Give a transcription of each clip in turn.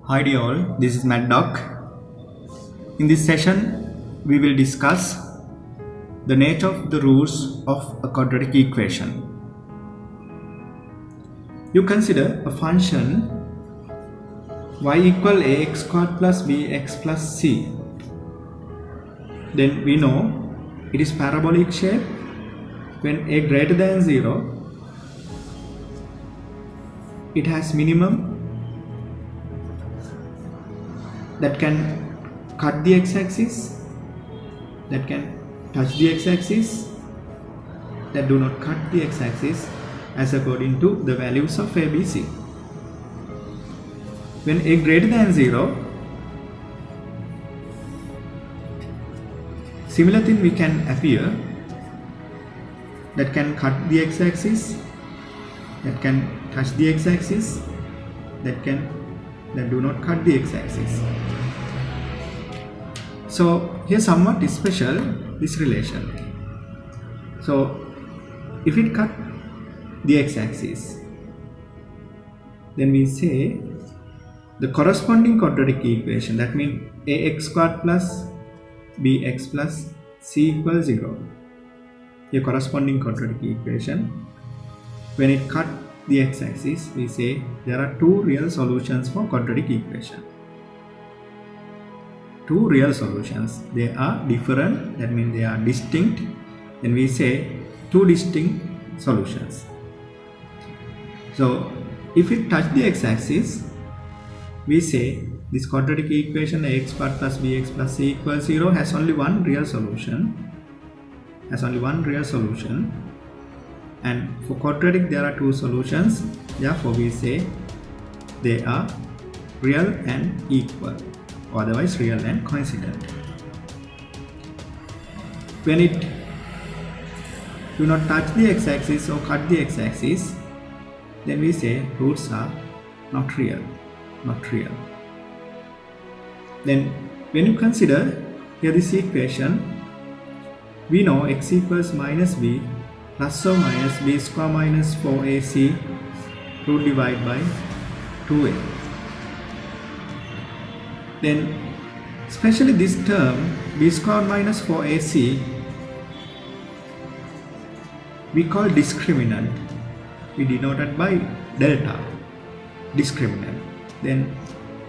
Hi dear all, this is MathDOC. In this session, we will discuss the nature of the roots of a quadratic equation. You consider a function y equal ax squared plus bx plus c. Then we know it is parabolic shape when a greater than 0. It has minimum that can cut the x-axis, that can touch the x-axis, that do not cut the x-axis as according to the values of a, b, c. When a greater than 0, similar thing we can appear that can cut the x-axis, that can touch the x-axis, that do not cut the x-axis. So here somewhat is special, this relation. So if it cut the x-axis, then we say the corresponding quadratic equation, that means ax squared plus bx plus c equals 0. A corresponding quadratic equation, when it cut the x-axis, we say there are two real solutions for quadratic equation. Two real solutions. They are different, that means they are distinct. Then we say two distinct solutions. So if it touch the x-axis, we say this quadratic equation ax squared plus bx plus c equals 0 has only one real solution. And for quadratic there are two solutions. Therefore we say they are real and equal, or otherwise real and coincident. When it do not touch the x-axis or cut the x-axis, then we say roots are not real. Then when you consider here this equation, we know x equals minus b plus or minus b square minus 4ac root divided by 2a. Then especially this term b square minus 4ac we call discriminant. We denote it by delta, discriminant. Then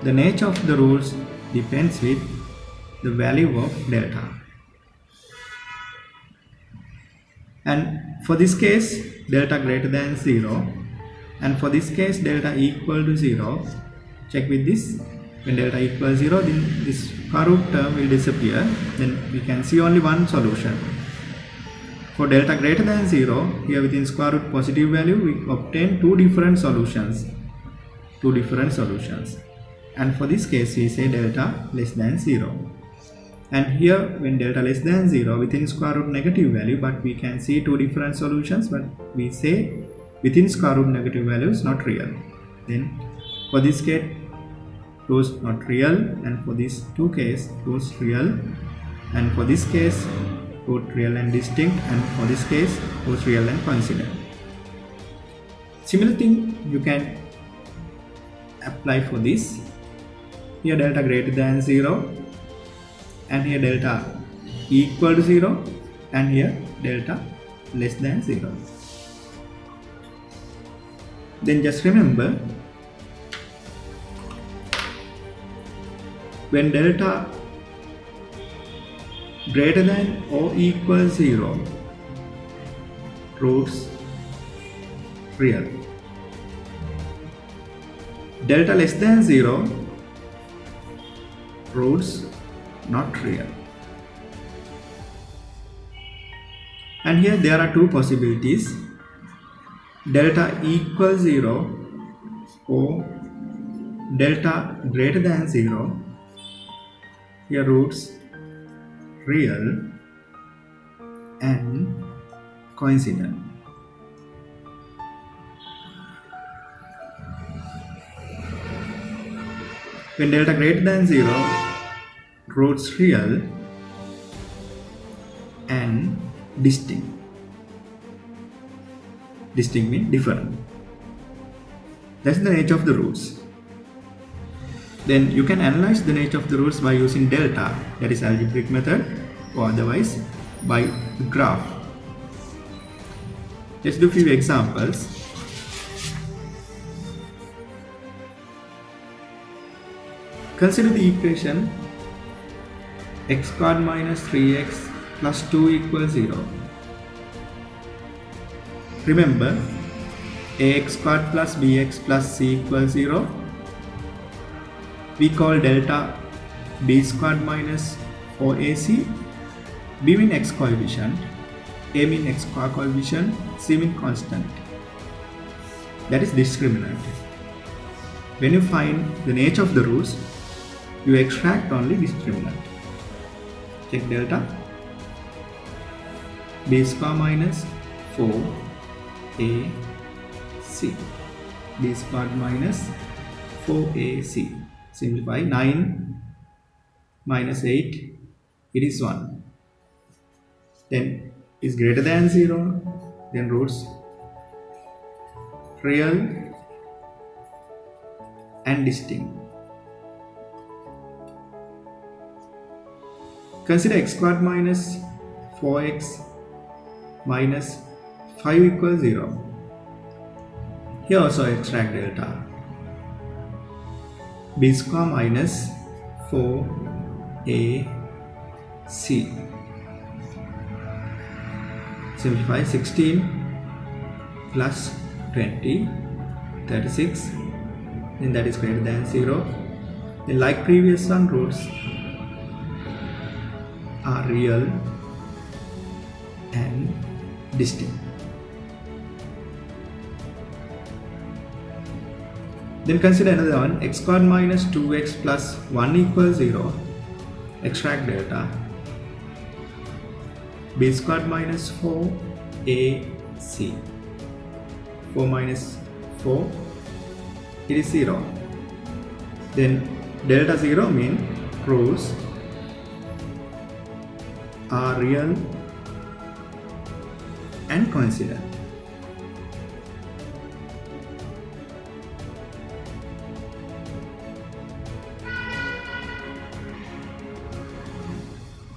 the nature of the rules depends with the value of delta. And for this case delta greater than 0, and for this case delta equal to 0. Check with this. When delta equals 0, then this square root term will disappear. Then we can see only one solution. For delta greater than 0, here within square root positive value, we obtain two different solutions. And for this case, we say delta less than 0. And here, when delta less than 0, within square root negative value, but we can see two different solutions, but we say within square root negative value is not real. Then for this case, roots not real, and for these two cases, roots real, and for this case, root real and distinct, and for this case, roots real and coincident. Similar thing you can apply for this. Here delta greater than 0, and here delta equal to 0, and here delta less than 0. Then just remember, when delta greater than or equals 0, roots real. Delta less than 0, roots not real. And here there are two possibilities: delta equals 0 or delta greater than 0. Here roots real and coincident. When delta greater than 0, roots real and distinct. Distinct means different. That's the nature of the roots. Then you can analyze the nature of the roots by using delta, that is algebraic method, or otherwise by graph. Let's do a few examples. Consider the equation x squared minus 3x plus 2 equals 0. Remember, ax squared plus bx plus c equals 0. We call delta b squared minus 4ac. B mean x coefficient, a mean x coefficient, c mean constant. That is discriminant. When you find the nature of the roots, you extract only discriminant. Check delta b square minus 4ac, b squared minus 4ac. Simplify. 9 minus 8, it is 1. Then is greater than 0, then roots real and distinct. Consider x squared minus 4x minus 5 equals 0. Here also extract delta b square minus 4ac. Simplify. 16 plus 20, 36, then that is greater than 0. Then like previous one, roots are real and distinct. Then consider another one, x squared minus 2x plus 1 equals 0. Extract delta b squared minus 4ac. 4 minus 4, it is 0. Then delta 0 means roots are real and coincident.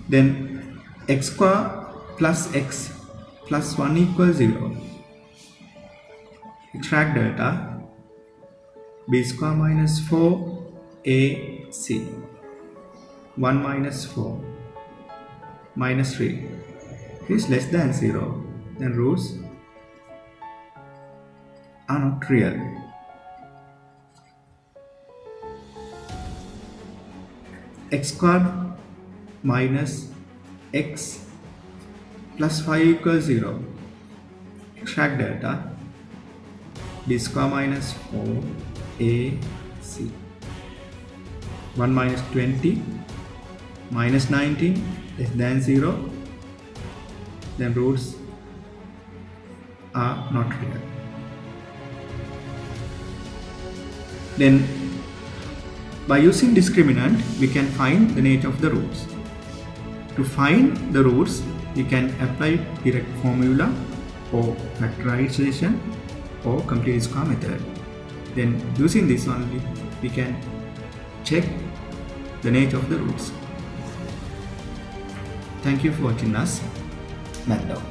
Then x square plus x plus 1 equals 0. Extract delta b square minus 4ac. 1 minus 4 minus 3 is less than 0. Then roots are not real. X squared minus x plus 5 equals 0. Extract delta b square minus 4ac. 1 minus 20 minus 19 less than 0. Then roots are not real. Then by using discriminant, we can find the nature of the roots. To find the roots, we can apply direct formula or factorization or complete square method. Then using this only, we can check the nature of the roots. Thank you for watching us, MathDOC.